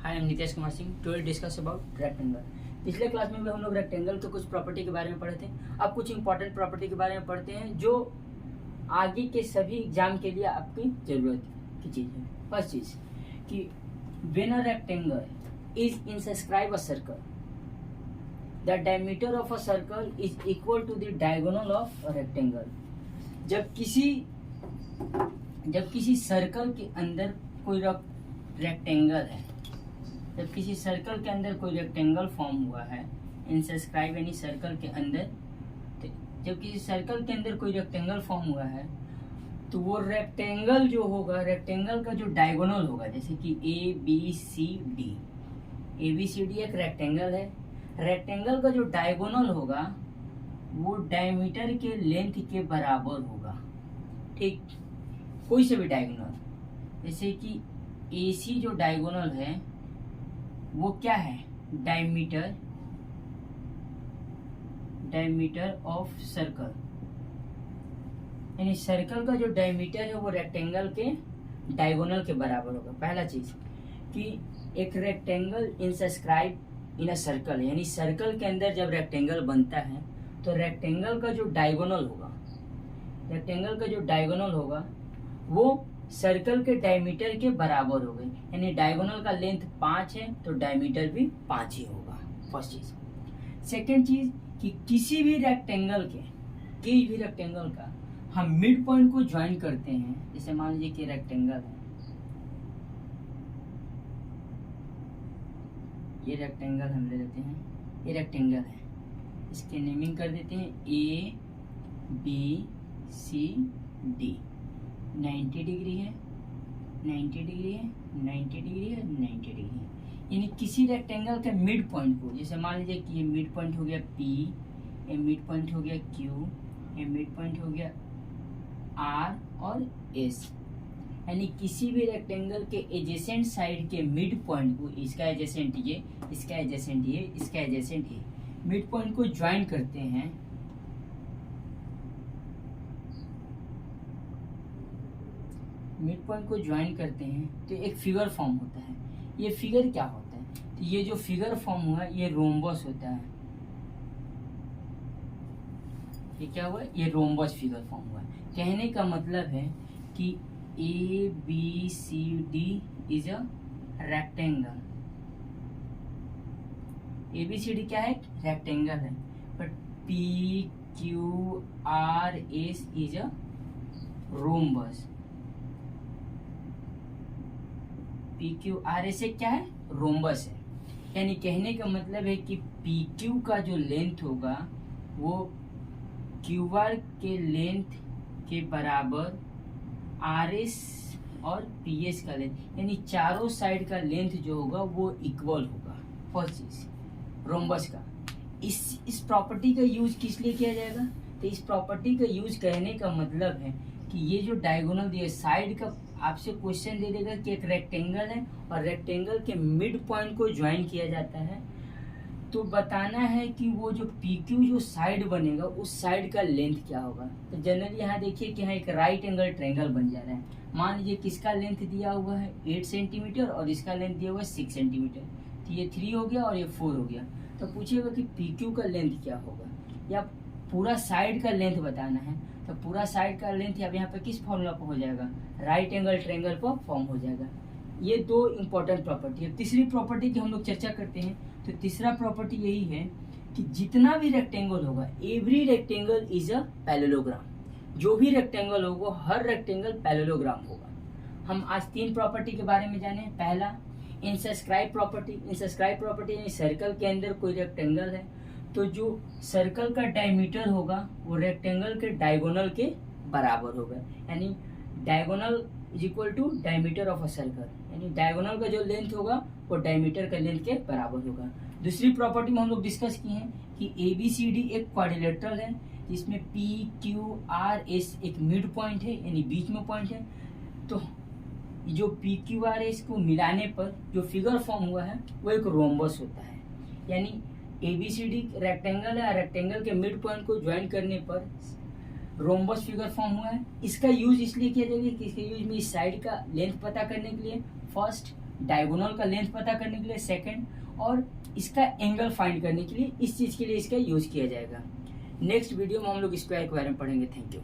Hi, I am Nitesh Kumar Singh. Today discuss about rectangle. पिछले class में भी हम लोग रेक्टेंगल के कुछ प्रॉपर्टी के बारे में पढ़े थे। अब कुछ इंपॉर्टेंट प्रॉपर्टी के बारे में पढ़ते हैं जो आगे के सभी एग्जाम के लिए आपकी जरूरत की चीज़ है। फर्स्ट चीज़ कि when a rectangle is inscribe a circle, the diameter of a circle is equal to the diagonal of a rectangle. जब किसी सर्कल के अंदर कोई रेक्टेंगल है, जब किसी सर्कल के अंदर कोई रेक्टेंगल फॉर्म हुआ है, इंसक्राइब यानी सर्कल के अंदर, जब किसी सर्कल के अंदर कोई रेक्टेंगल फॉर्म हुआ है तो वो रेक्टेंगल जो होगा, रेक्टेंगल का जो डायगोनल होगा, जैसे कि ए बी सी डी एक रेक्टेंगल है। रेक्टेंगल का जो डायगोनल होगा वो डायमीटर के लेंथ के बराबर होगा। ठीक, कोई से भी डायगोनल, जैसे कि AC जो डायगोनल है वो क्या है, डायमीटर ऑफ सर्कल, यानी सर्कल का जो डायमीटर है वो रेक्टेंगल के डायगोनल के बराबर होगा। पहला चीज कि एक रेक्टेंगल इंसक्राइब इन अ सर्कल, यानी सर्कल के अंदर जब रेक्टेंगल बनता है तो रेक्टेंगल का जो डायगोनल होगा वो सर्कल के डायमीटर के बराबर होगा। यानी डायगोनल का लेंथ 5 है तो डायमीटर भी 5 ही होगा। फर्स्ट चीज। सेकेंड चीज कि किसी भी रेक्टेंगल का हम मिड पॉइंट को ज्वाइन करते हैं। जैसे मान लीजिए कि रेक्टेंगल है, ये रेक्टेंगल हम ले लेते हैं, ये रेक्टेंगल है, इसके नेमिंग कर देते हैं ABCD। 90 डिग्री है, 90 डिग्री है, 90 डिग्री है, 90 डिग्री है। यानी किसी रेक्टेंगल के मिड पॉइंट को, जैसे मान लीजिए कि ये मिड पॉइंट हो गया P, ये मिड पॉइंट हो गया Q, ये मिड पॉइंट हो गया R और S। यानी किसी भी रेक्टेंगल के एजेसेंट साइड के मिड पॉइंट को, इसका एजेसेंट ये, इसका एजेसेंट ये, इसका एजेसेंट ये, मिड पॉइंट को ज्वाइन करते हैं तो एक फिगर फॉर्म होता है। ये फिगर क्या होता है, तो ये जो फिगर फॉर्म हुआ ये रोम्बस होता है। ये क्या हुआ, ये रोम्बस फिगर फॉर्म हुआ है। कहने का मतलब है कि ABCD is a rectangle. ABCD क्या है, रेक्टेंगल है, but PQRS is a rhombus. PQRS क्या है, रोम्बस है। यानी कहने का मतलब है कि PQ का जो लेंथ होगा वो QR के लेंथ के बराबर RS और PS का लेंथ, यानी चारों साइड का लेंथ जो होगा वो इक्वल होगा। फर्स्ट चीज रोम्बस का। इस प्रॉपर्टी का यूज किस लिए किया जाएगा, तो इस प्रॉपर्टी का यूज कहने का मतलब है कि ये जो डायगोनल दिया साइड का, आपसे क्वेश्चन दे देगा कि एक रेक्टेंगल है और रेक्टेंगल के मिड पॉइंट को ज्वाइन किया जाता है, तो बताना है कि वो जो PQ जो साइड बनेगा उस साइड का लेंथ क्या होगा। तो जनरली यहाँ देखिए कि यहाँ एक राइट एंगल ट्रायंगल बन जा रहा है। मान लीजिए किसका लेंथ दिया हुआ है 8 सेंटीमीटर और इसका लेंथ दिया हुआ है 6 सेंटीमीटर, तो ये 3 हो गया और ये 4 हो गया। तो पूछिएगा कि PQ का लेंथ क्या होगा, या पूरा साइड का लेंथ बताना है, तो पूरा साइड का लेंथ अब यहाँ पे किस फॉर्मूला पर हो जाएगा, राइट एंगल ट्रायंगल पर फॉर्म हो जाएगा। ये दो इंपॉर्टेंट प्रॉपर्टी है। तीसरी प्रॉपर्टी की हम लोग चर्चा करते हैं, तो तीसरा प्रॉपर्टी यही है कि जितना भी रेक्टेंगल होगा, every rectangle is a parallelogram. जो भी रेक्टेंगल होगा हर रेक्टेंगल पैरेललोग्राम होगा। हम आज 3 प्रॉपर्टी के बारे में जाने। पहला इंसक्राइब प्रॉपर्टी यानी सर्कल के अंदर कोई रेक्टेंगल है तो जो सर्कल का डायमीटर होगा वो रेक्टेंगल के डायगोनल के बराबर होगा। यानी diagonal is equal to diameter of a circle, यानी डायगोनल का जो लेंथ होगा वो डायमीटर का लेंथ के बराबर होगा। दूसरी प्रॉपर्टी में हम लोग डिस्कस किए हैं कि ABCD एक क्वाड्रिलेटरल है जिसमें PQRS एक मिड पॉइंट है, यानी बीच में पॉइंट है। तो जो PQRS को मिलाने पर जो फिगर फॉर्म हुआ है वो एक रोम्बस होता है। यानी ABCD रेक्टेंगल है, रेक्टेंगल के मिड पॉइंट को ज्वाइन करने पर रोम्बस फिगर फॉर्म हुआ है। इसका यूज इसलिए किया जाएगा कि इसके यूज में इस साइड का लेंथ पता करने के लिए फर्स्ट, डायगोनल का लेंथ पता करने के लिए सेकंड, और इसका एंगल फाइंड करने के लिए इस चीज के लिए इसका यूज किया जाएगा। नेक्स्ट वीडियो में हम लोग स्क्वायर के बारे में पढ़ेंगे। Thank you.